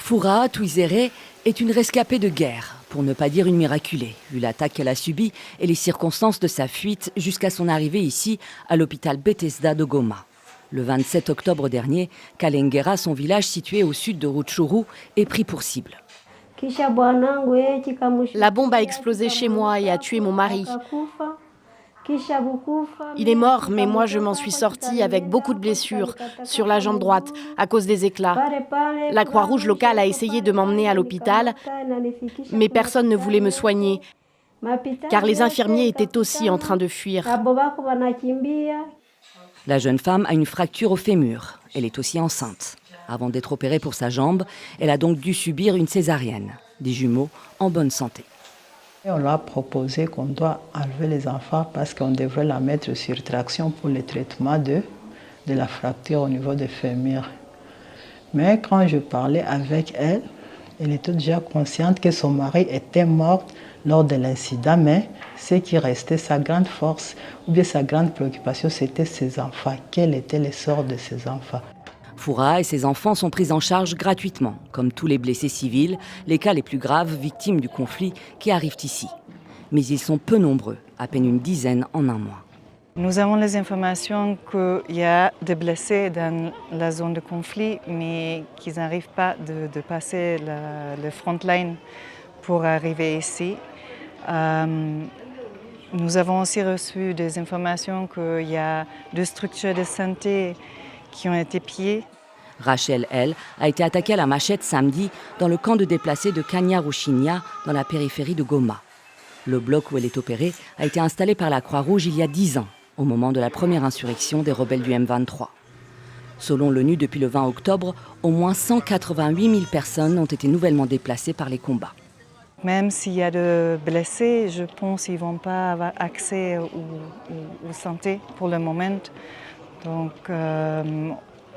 Foura Tuizere est une rescapée de guerre, pour ne pas dire une miraculée, vu l'attaque qu'elle a subie et les circonstances de sa fuite jusqu'à son arrivée ici, à l'hôpital Bethesda de Goma. Le 27 octobre dernier, Kalengera, son village situé au sud de Rutshuru, est pris pour cible. La bombe a explosé chez moi et a tué mon mari. Il est mort, mais moi je m'en suis sortie avec beaucoup de blessures sur la jambe droite à cause des éclats. La Croix-Rouge locale a essayé de m'emmener à l'hôpital, mais personne ne voulait me soigner, car les infirmiers étaient aussi en train de fuir. La jeune femme a une fracture au fémur. Elle est aussi enceinte. Avant d'être opérée pour sa jambe, elle a donc dû subir une césarienne. Des jumeaux en bonne santé. On leur a proposé qu'on doit enlever les enfants parce qu'on devrait la mettre sur traction pour le traitement de la fracture au niveau des fémurs. Mais quand je parlais avec elle, elle était déjà consciente que son mari était mort lors de l'incident, mais ce qui restait sa grande force ou bien sa grande préoccupation, c'était ses enfants. Quel était le sort de ses enfants? Foura et ses enfants sont pris en charge gratuitement, comme tous les blessés civils, les cas les plus graves victimes du conflit qui arrivent ici. Mais ils sont peu nombreux, à peine une dizaine en un mois. Nous avons les informations qu'il y a des blessés dans la zone de conflit, mais qu'ils n'arrivent pas de passer le front line pour arriver ici. Nous avons aussi reçu des informations qu'il y a deux structures de santé qui ont été pillées. Rachel, elle, a été attaquée à la machette samedi dans le camp de déplacés de Kanya-Rushinya, dans la périphérie de Goma. Le bloc où elle est opérée a été installé par la Croix-Rouge il y a 10 ans, au moment de la première insurrection des rebelles du M23. Selon l'ONU, depuis le 20 octobre, au moins 188 000 personnes ont été nouvellement déplacées par les combats. Même s'il y a des blessés, je pense qu'ils ne vont pas avoir accès aux santé pour le moment. Donc,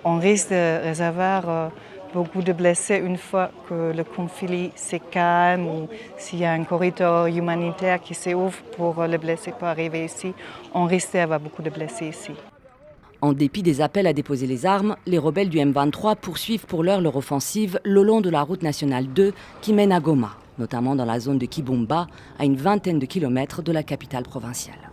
on risque de recevoir beaucoup de blessés une fois que le conflit se calme ou s'il y a un corridor humanitaire qui s'ouvre pour les blessés pour arriver ici. On risque d'avoir beaucoup de blessés ici. En dépit des appels à déposer les armes, les rebelles du M23 poursuivent pour l'heure leur offensive le long de la route nationale 2 qui mène à Goma, notamment dans la zone de Kibumba, à une vingtaine de kilomètres de la capitale provinciale.